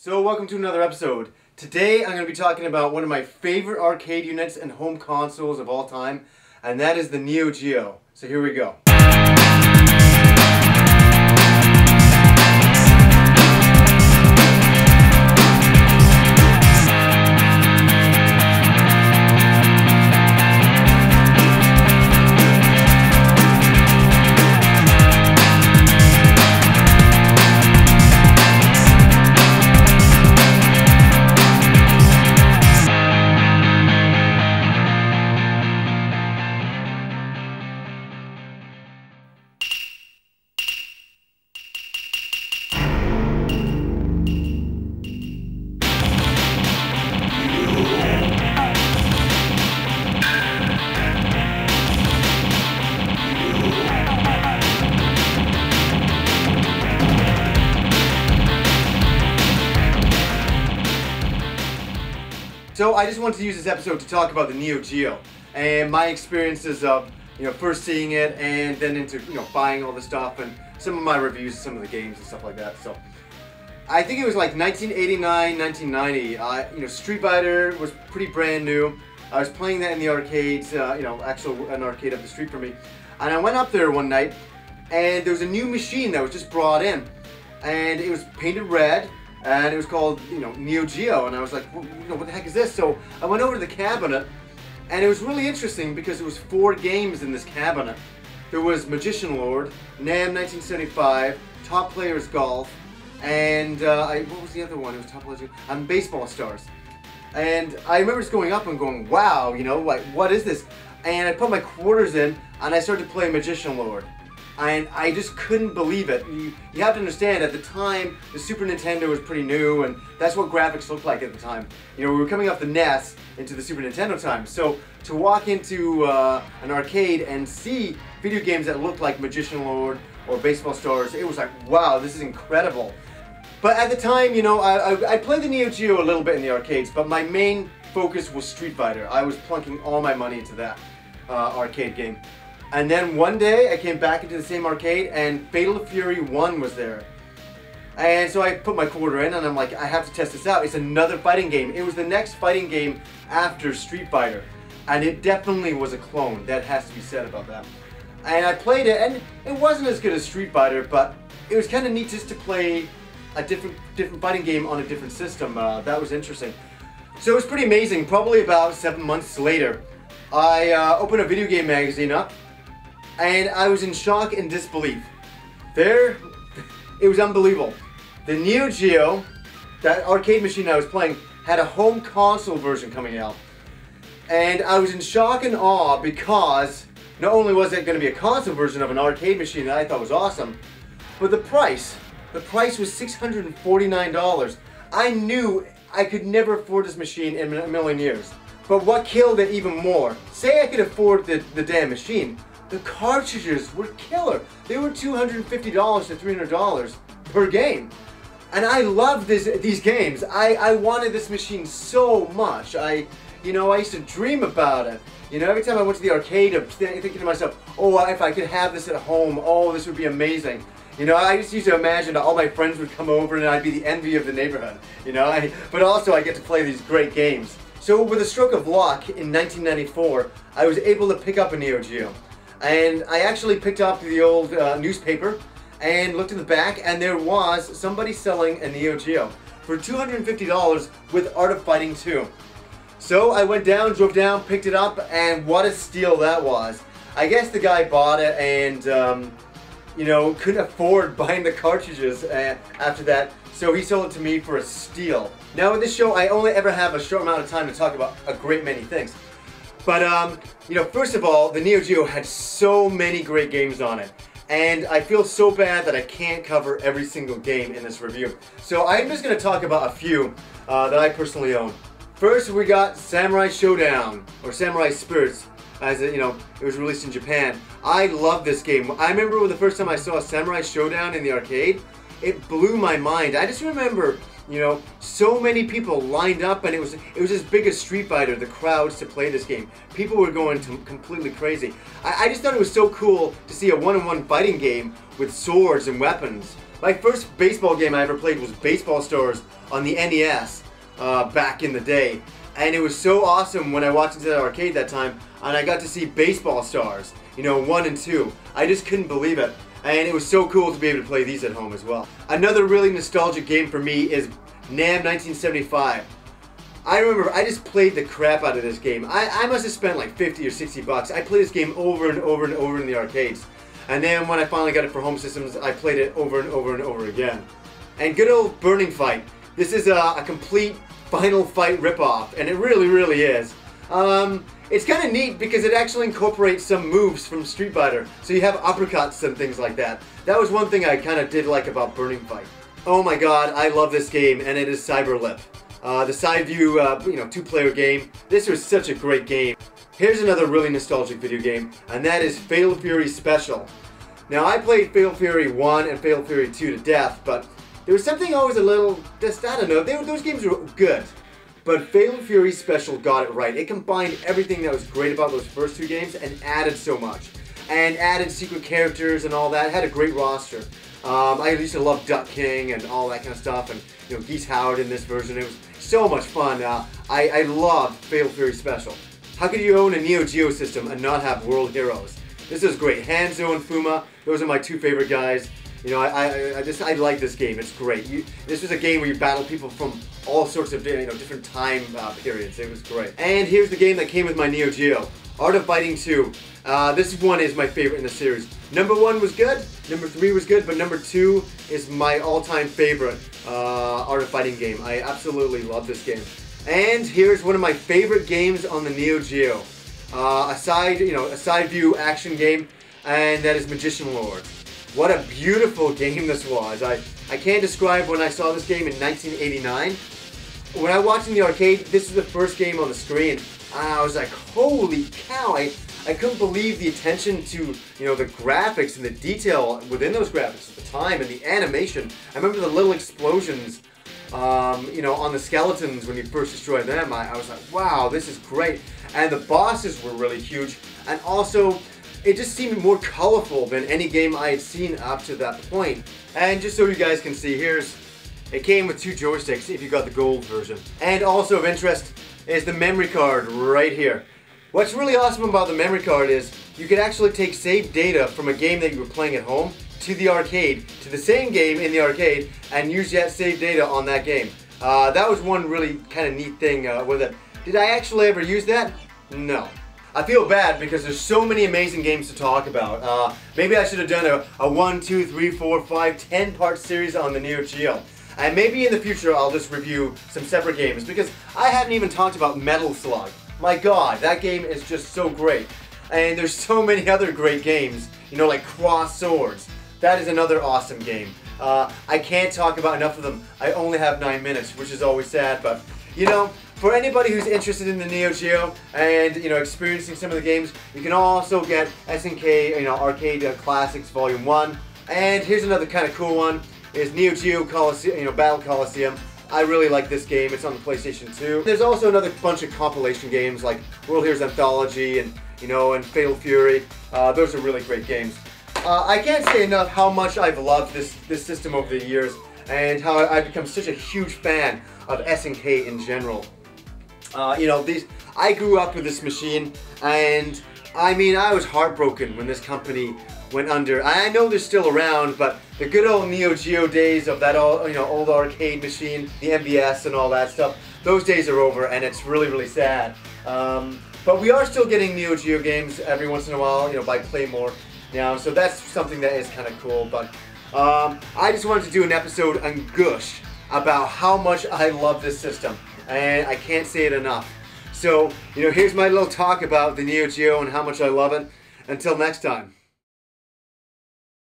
So welcome to another episode. Today I'm going to be talking about one of my favorite arcade units and home consoles of all time, and that is the Neo Geo. So here we go. So I just wanted to use this episode to talk about the Neo Geo and my experiences of first seeing it and then into buying all the stuff and some of my reviews of some of the games and stuff like that. So I think it was like 1989, 1990. Street Fighter was pretty brand new. I was playing that in the arcades, an arcade up the street from me, and I went up there one night and there was a new machine that was just brought in, and it was painted red. And it was called, Neo Geo, and I was like, what the heck is this? So I went over to the cabinet, and it was really interesting because there was 4 games in this cabinet. There was Magician Lord, NAM 1975, Top Players Golf, and what was the other one? It was Top Players and Baseball Stars. And I remember just going up and going, wow, like, what is this? And I put my quarters in, and I started to play Magician Lord. And I just couldn't believe it. You have to understand, at the time, the Super Nintendo was pretty new, and that's what graphics looked like at the time. We were coming off the NES into the Super Nintendo time. So to walk into an arcade and see video games that looked like Magician Lord or Baseball Stars, it was like, wow, this is incredible. But at the time, I played the Neo Geo a little bit in the arcades, but my main focus was Street Fighter. I was plunking all my money into that arcade game. And then one day I came back into the same arcade and Fatal Fury 1 was there. And so I put my quarter in and I'm like, I have to test this out. It's another fighting game. It was the next fighting game after Street Fighter. And it definitely was a clone. That has to be said about that. And I played it, and it wasn't as good as Street Fighter, but it was kind of neat just to play a different fighting game on a different system. That was interesting. So it was pretty amazing. Probably about 7 months later, I opened a video game magazine up. And I was in shock and disbelief. It was unbelievable. The Neo Geo, that arcade machine I was playing, had a home console version coming out. And I was in shock and awe because not only was it going to be a console version of an arcade machine that I thought was awesome, but the price was $649. I knew I could never afford this machine in a million years. But what killed it even more, say I could afford the damn machine, the cartridges were killer. They were $250 to $300 per game. And I loved these games. I wanted this machine so much. I used to dream about it. Every time I went to the arcade, I'm thinking to myself, oh, if I could have this at home, oh, this would be amazing. I just used to imagine that all my friends would come over and I'd be the envy of the neighborhood. But also I get to play these great games. So with a stroke of luck in 1994, I was able to pick up a Neo Geo. And I actually picked up the old newspaper and looked in the back, and there was somebody selling a Neo Geo for $250 with Art of Fighting 2. So I went down, drove down, picked it up, and what a steal that was. I guess the guy bought it and, couldn't afford buying the cartridges after that, so he sold it to me for a steal. Now with this show, I only ever have a short amount of time to talk about a great many things. But, first of all, the Neo Geo had so many great games on it. And I feel so bad that I can't cover every single game in this review. So I'm just going to talk about a few that I personally own. First, we got Samurai Shodown, or Samurai Spirits, as it was released in Japan. I love this game. I remember the first time I saw Samurai Shodown in the arcade, it blew my mind. I just remember so many people lined up, and it was as big as Street Fighter, the crowds to play this game. People were going completely crazy. I just thought it was so cool to see a one-on-one fighting game with swords and weapons. My first baseball game I ever played was Baseball Stars on the NES back in the day. And it was so awesome when I walked into that arcade that time and I got to see Baseball Stars, you know, 1 and 2. I just couldn't believe it. And it was so cool to be able to play these at home as well. Another really nostalgic game for me is NAMM 1975. I remember I just played the crap out of this game. I must have spent like 50 or 60 bucks. I played this game over and over and over in the arcades. And then when I finally got it for home systems, I played it over and over and over again. And good old Burning Fight. This is a complete Final Fight ripoff, and it really, really is. It's kind of neat because it actually incorporates some moves from Street Fighter. So you have uppercuts and things like that. That was one thing I kind of did like about Burning Fight. Oh my god, I love this game, and it is Cyberlip. The side view, you know, 2-player game. This was such a great game. Here's another really nostalgic video game, and that is Fatal Fury Special. Now, I played Fatal Fury 1 and Fatal Fury 2 to death, but there was something always a little, just, I don't know, those games were good. But Fatal Fury Special got it right. It combined everything that was great about those first 2 games and added so much. And added secret characters and all that. It had a great roster. I used to love Duck King and all that kind of stuff, and you know, Geese Howard in this version. It was so much fun. I loved Fatal Fury Special. How could you own a Neo Geo system and not have world heroes? This is great. Hanzo and Fuma, those are my 2 favorite guys. You know, I like this game. It's great. This was a game where you battle people from all sorts of, you know, different time periods. It was great. And here's the game that came with my Neo Geo, Art of Fighting 2. This one is my favorite in the series. Number 1 was good, number 3 was good, but number 2 is my all-time favorite Art of Fighting game. I absolutely love this game. And here's one of my favorite games on the Neo Geo. A side view action game, and that is Magician Lord. What a beautiful game this was. I can't describe when I saw this game in 1989. When I watched in the arcade, this was the first game on the screen. I was like, holy cow, I couldn't believe the attention to, you know, the graphics and the detail within those graphics at the time and the animation. I remember the little explosions, you know, on the skeletons when you first destroyed them. I was like, wow, this is great. And the bosses were really huge, and also it just seemed more colorful than any game I had seen up to that point. And just so you guys can see, it came with 2 joysticks if you got the gold version. And also of interest is the memory card right here. What's really awesome about the memory card is you could actually take saved data from a game that you were playing at home to the arcade, to the same game in the arcade, and use that saved data on that game. That was one really kind of neat thing with it. Did I actually ever use that? No. I feel bad because there's so many amazing games to talk about. Maybe I should have done a 1, 2, 3, 4, 5, 10-part series on the Neo Geo. And maybe in the future I'll just review some separate games, because I haven't even talked about Metal Slug. My god, that game is just so great. And there's so many other great games, you know, like Cross Swords. That is another awesome game. I can't talk about enough of them. I only have 9 minutes, which is always sad, but you know, for anybody who's interested in the Neo Geo and, you know, experiencing some of the games, you can also get Snk, you know, Arcade Classics Volume 1. And here's another kind of cool one, is Neo Geo Colosseum, you know, Battle Colosseum. I really like this game. It's on the PlayStation 2. There's also another bunch of compilation games like World Heroes Anthology and, you know, and Fatal Fury. Those are really great games. I can't say enough how much I've loved this system over the years, and how I've become such a huge fan of SNK in general. You know, I grew up with this machine, and I mean, I was heartbroken when this company went under. I know they're still around, but the good old Neo Geo days of that old arcade machine, the MBS and all that stuff, those days are over, and it's really, really sad. But we are still getting Neo Geo games every once in a while, you know, by Playmore now, so that's something that is kind of cool. But I just wanted to do an episode on Gush about how much I love this system, and I can't say it enough. So, you know, here's my little talk about the Neo Geo and how much I love it. Until next time.